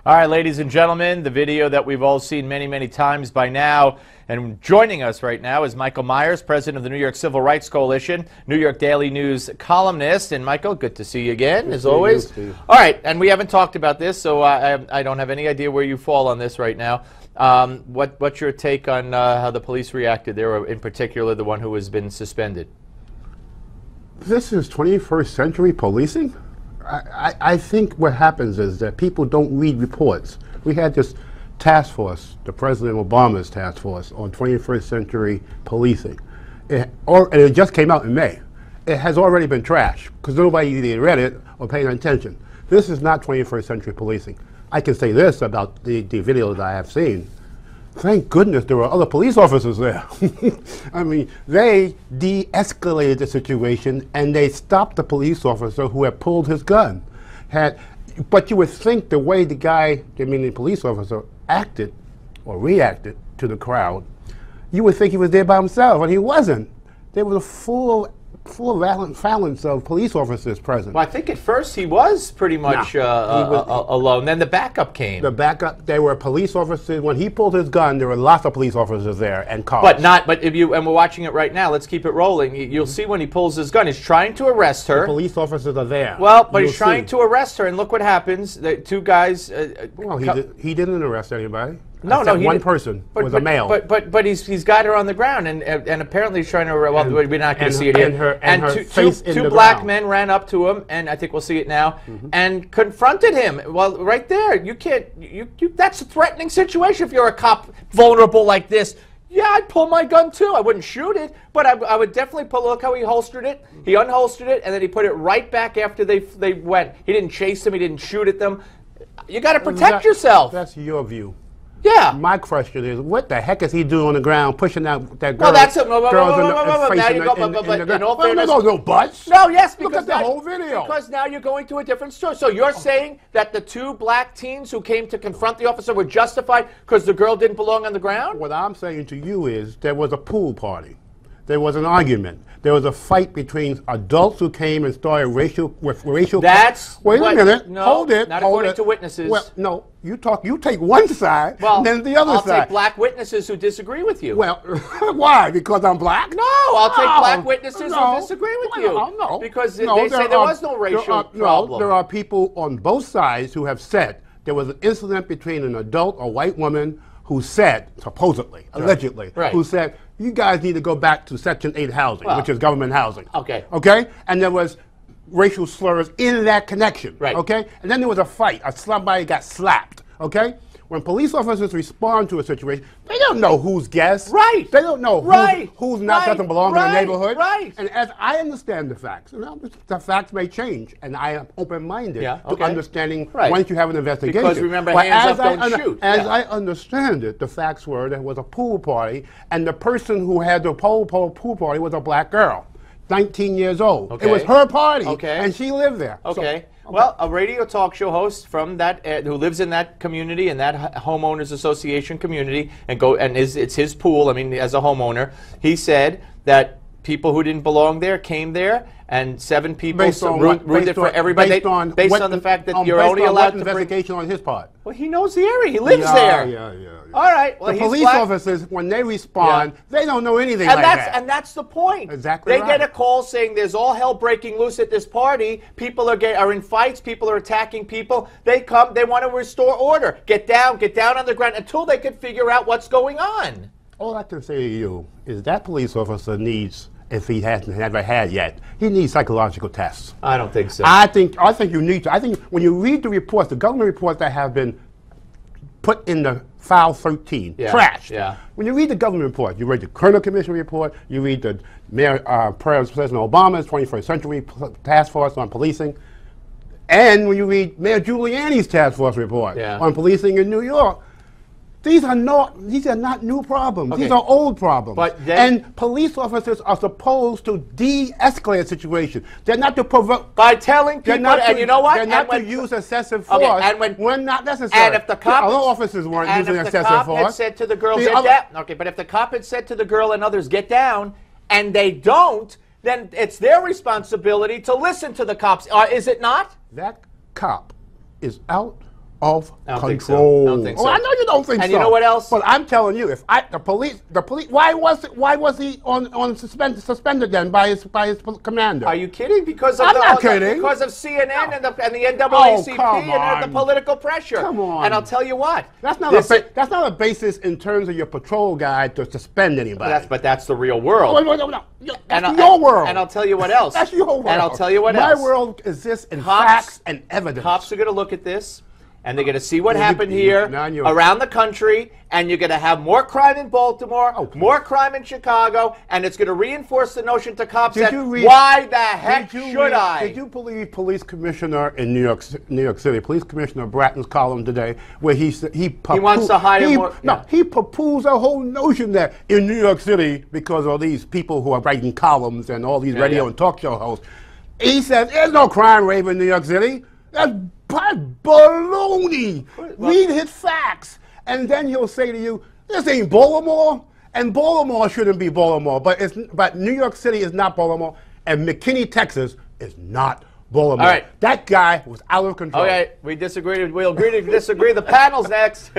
All right, ladies and gentlemen, the video that we've all seen many, many times by now. And joining us right now is Michael Meyers, president of the New York Civil Rights Coalition, New York Daily News columnist. And Michael, good to see you again, as always. All right, and we haven't talked about this, so I don't have any idea where you fall on this right now. What's your take on how the police reacted there, in particular the one who has been suspended? This is 21st century policing? I think what happens is that people don't read reports. We had this task force, the President Obama's task force on 21st century policing. And it just came out in May. It has already been trashed because nobody either read it or paid attention. This is not 21st century policing. I can say this about the video that I have seen. Thank goodness there were other police officers there. I mean, they de-escalated the situation and they stopped the police officer who had pulled his gun. But you would think the way the police officer acted or reacted to the crowd, you would think he was there by himself, and he wasn't. There was a full phalanx of police officers present. Well, I think at first he was pretty much alone. Then the backup came. The backup, there were police officers. When he pulled his gun, there were lots of police officers there and cars. But if you, and we're watching it right now, let's keep it rolling. You'll see when he pulls his gun, he's trying to arrest her. The police officers are there. Well, but he's trying to arrest her, and look what happens. The two guys. Well, he didn't arrest anybody. No, one person was a male. But he's got her on the ground, and apparently he's trying to. Well, we're not going to see it here. Two black men ran up to him, and I think we'll see it now, and confronted him. Well, right there, you can't. That's a threatening situation if you're a cop vulnerable like this. Yeah, I'd pull my gun too. I wouldn't shoot it, but I would definitely pull. Look how he holstered it. He unholstered it, and then he put it right back after they went. He didn't chase them. He didn't shoot at them. You got to protect yourself. That's your view. Yeah. My question is, what the heck is he doing on the ground, pushing that girl? Well, that's it. No, buts. No, yes, because look at the whole video. Because now you're going to a different story. So you're saying that the two black teens who came to confront the officer were justified because the girl didn't belong on the ground? What I'm saying to you is there was a pool party. There was an argument. There was a fight between adults who came and started racial. That's wait a minute. No, hold it. Not according to witnesses. Well, no. You take one side, and then the other side. I'll take black witnesses who disagree with you. Well, why? Because I'm black? No, I'll take black witnesses who disagree with you. No, because they say there was no racial problem. No, there are people on both sides who have said there was an incident between an adult, a white woman, who said, supposedly, allegedly, who said, you guys need to go back to Section 8 housing, which is government housing. Okay. Okay? And there was racial slurs in that connection. Right. Okay? And then there was a fight. Somebody got slapped. Okay? When police officers respond to a situation, they don't know who's guest. Right. They don't know who's not doesn't belong in the neighborhood. Right. And as I understand the facts, the facts may change, and I am open-minded to understanding once you have an investigation. Because remember, hands up, don't shoot. As I understand it, the facts were there was a pool party, and the person who had the pool party was a black girl, 19 years old. Okay. It was her party, and she lived there. Okay. Well, a radio talk show host from that who lives in that community, in that homeowners association community, it's his pool. I mean, as a homeowner, he said that people who didn't belong there came there, and 7 people rooted for everybody based on the fact that you're only allowed to investigation on his part. Well, he knows the area. He lives there. Yeah. All right. Well, the police officers, when they respond, they don't know anything like that. And that's the point. Exactly. They get a call saying there's all hell breaking loose at this party. People are in fights. People are attacking people. They come. They want to restore order. Get down on the ground until they can figure out what's going on. All I can say to you is that police officer needs, if he hasn't ever had yet, he needs psychological tests. I don't think so. I think you need to. I think when you read the reports, the government reports that have been put in the file 13, trashed. Yeah. When you read the government report, you read the Kerner Commission report, you read the President Obama's 21st Century Task Force on Policing, and when you read Mayor Giuliani's task force report on policing in New York, these are not new problems. Okay. These are old problems. And police officers are supposed to de-escalate a situation. They're not to provoke. By telling people, and you know what? They're not to use excessive force when not necessary. And if the cop, other officers weren't using excessive force. Had said to the girl, get down. Okay, but if the cop had said to the girl and others, get down, and they don't, then it's their responsibility to listen to the cops. Is it not? That cop is out of control. Think so. I don't think so. Well, I know you don't think so. And you know what else? But I'm telling you, if the police, why was he on suspended then by his commander? Are you kidding? Because of I'm not kidding. Because of CNN and the NAACP and the political pressure. Come on. And I'll tell you what. That's not a basis in terms of your patrol guide to suspend anybody. But that's the real world. No. That's your world. And I'll tell you what else. That's your world. And I'll tell you what else. My world exists in facts and evidence. Cops are going to look at this, and they're going to see what happened here around the country, and you're going to have more crime in Baltimore, more crime in Chicago, and it's going to reinforce the notion to cops that why the heck should I? Did you believe Police Commissioner in New York City, Police Commissioner Bratton's column today, where he wants to hire more? No, he proposed a whole notion that in New York City, because of these people who are writing columns and all these radio and talk show hosts, he says there's no crime rate in New York City. That's baloney. Read his facts. And then he'll say to you, this ain't Baltimore. And Baltimore shouldn't be Baltimore. But New York City is not Baltimore. And McKinney, Texas is not Baltimore. All right. That guy was out of control. Okay, we disagree. We'll agree to disagree. The panel's next.